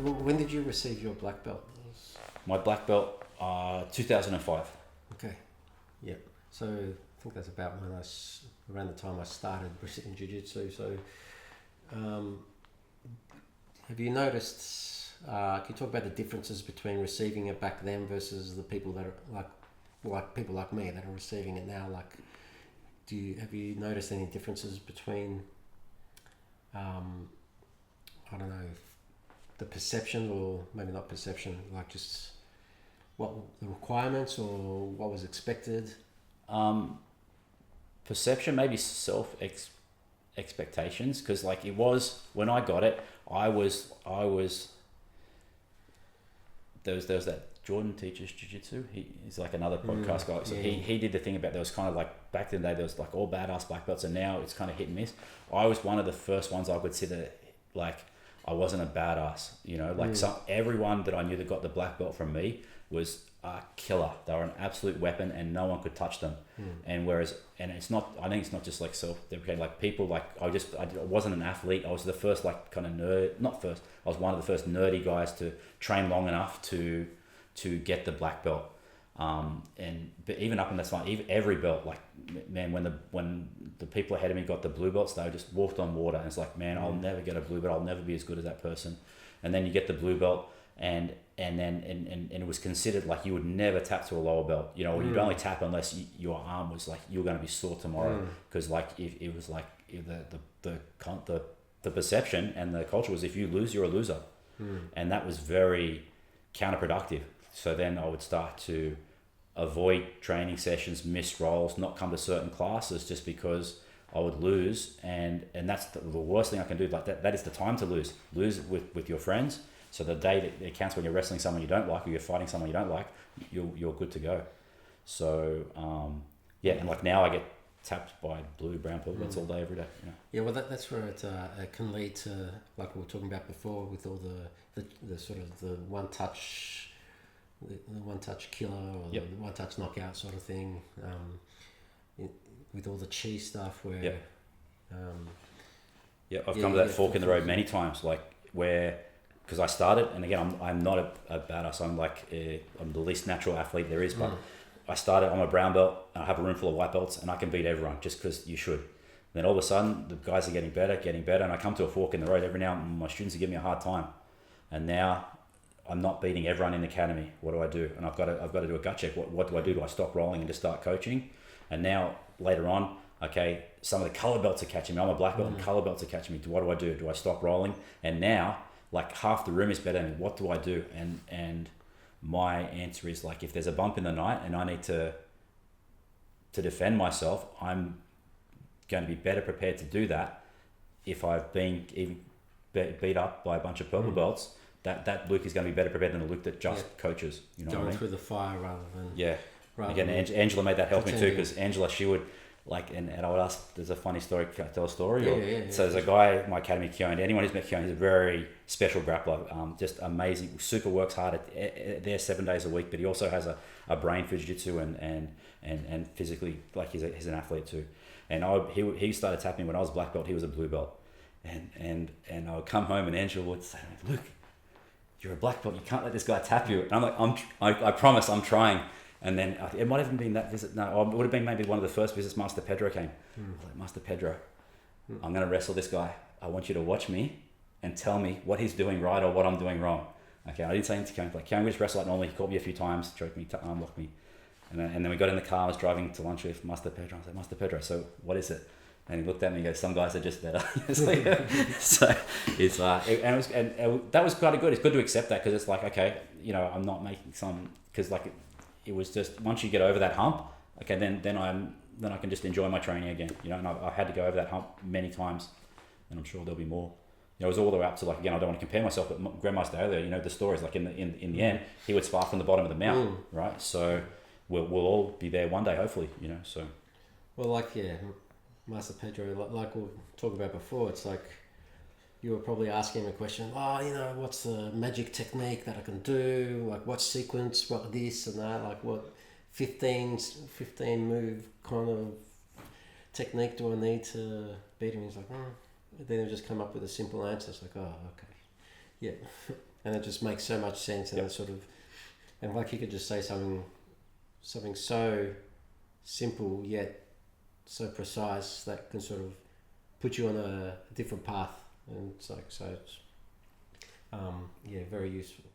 when did you receive your black belt? My black belt, 2005. Okay. Yeah. So I think that's about when around the time I started in Jiu-Jitsu. So have you noticed, can you talk about the differences between receiving it back then versus the people that are like people like me that are receiving it now? Like, have you noticed any differences between, I don't know, the perception, or maybe not perception, like just what the requirements or what was expected? Perception, maybe expectations, because like it was when I got it, I was there was that Jordan teaches jiu-jitsu. He's like another podcast guy. So he did the thing about there was kind of like back in the day there was like all badass black belts, and now it's kind of hit and miss. I was one of the first ones I would consider like I wasn't a badass, you know, like everyone that I knew that got the black belt from me was a killer. They were an absolute weapon and no one could touch them. And it's not, I think it's not just like self-deprecating, like people like, I wasn't an athlete. I was the first like kind of nerd, not first, I was one of the first nerdy guys to train long enough to get the black belt. But even up in that time, even every belt, like, man, when the people ahead of me got the blue belts, they just walked on water. And it's like, man, I'll never get a blue belt. I'll never be as good as that person. And then you get the blue belt, and it was considered like you would never tap to a lower belt. You know, you'd only tap unless your arm was like you're going to be sore tomorrow. Because like if it was like the perception and the culture was if you lose, you're a loser, and that was very counterproductive. So then I would start to avoid training sessions, miss rolls, not come to certain classes just because I would lose, and that's the worst thing I can do. Like that is the time to lose with your friends. So the day that it counts when you're wrestling someone you don't like, or you're fighting someone you don't like, you're good to go. So and like now I get tapped by blue, brown purple belts all day, every day. You know? Yeah, well that's where it can lead to, like we were talking about before, with all the sort of the one touch. The one-touch killer or the one-touch knockout sort of thing, with all the cheese stuff where... I've come to that fork in the road many times, like where, because I started, and again, I'm not a badass, I'm like, I'm the least natural athlete there is, but I started, I'm a brown belt, and I have a room full of white belts, and I can beat everyone just because you should. Then all of a sudden, the guys are getting better, and I come to a fork in the road every now and my students are giving me a hard time. And now I'm not beating everyone in the academy. What do I do? And I've got to do a gut check. What do I do? Do I stop rolling and just start coaching? And now later on, okay, some of the color belts are catching me. I'm a black belt and color belts are catching me. What do I do? Do I stop rolling? And now, like half the room is better than me. What do I do? And my answer is like, if there's a bump in the night and I need to defend myself, I'm going to be better prepared to do that if I've been even beat up by a bunch of purple belts. That Luke is going to be better prepared than the Luke that just coaches. You know, going through the fire rather than Again, Angela made that help me too, because Angela, she would like, and I would ask. There's a funny story. Can I tell a story? So there's a guy at my academy, Keone. Anyone who's met Keone, he's a very special grappler. Just amazing. Super works hard there 7 days a week, but he also has a brain for jiu-jitsu and physically, like he's an athlete too. And he started tapping when I was a black belt. He was a blue belt, and I would come home and Angela would say, "Luke, you're a black belt, you can't let this guy tap you." And I'm like, I promise I'm trying. And then it might have even been that visit. No, it would have been maybe one of the first visits Master Pedro came. I was like, "Master Pedro, I'm going to wrestle this guy. I want you to watch me and tell me what he's doing right or what I'm doing wrong." Okay, I didn't say anything to Keone. Like, Keone, we just wrestle like normally. He caught me a few times, choked me, arm locked me. And then we got in the car, I was driving to lunch with Master Pedro. I was like, "Master Pedro, so what is it?" And he looked at me and goes, "Some guys are just better." So it's that was quite good. It's good to accept that, because it's like, okay, you know, I'm not making some, because like it was just, once you get over that hump, okay, then I can just enjoy my training again, you know. And I had to go over that hump many times, and I'm sure there'll be more. You know, it was all the way up to, like, again, I don't want to compare myself, but Grandmaster earlier, you know, the stories, like in the end, he would spar from the bottom of the mountain, right? So we'll all be there one day, hopefully, you know. So well, like Master Pedro, like we'll talk about before, it's like you were probably asking him a question, you know, what's the magic technique that I can do? Like, what sequence, what this and that, like what 15 move kind of technique do I need to beat him? He's like, Then he'll just come up with a simple answer. It's like, oh, okay. Yeah. and it just makes so much sense, and it's sort of, and like you could just say something so simple yet so precise that can sort of put you on a different path, and it's like, so it's very useful.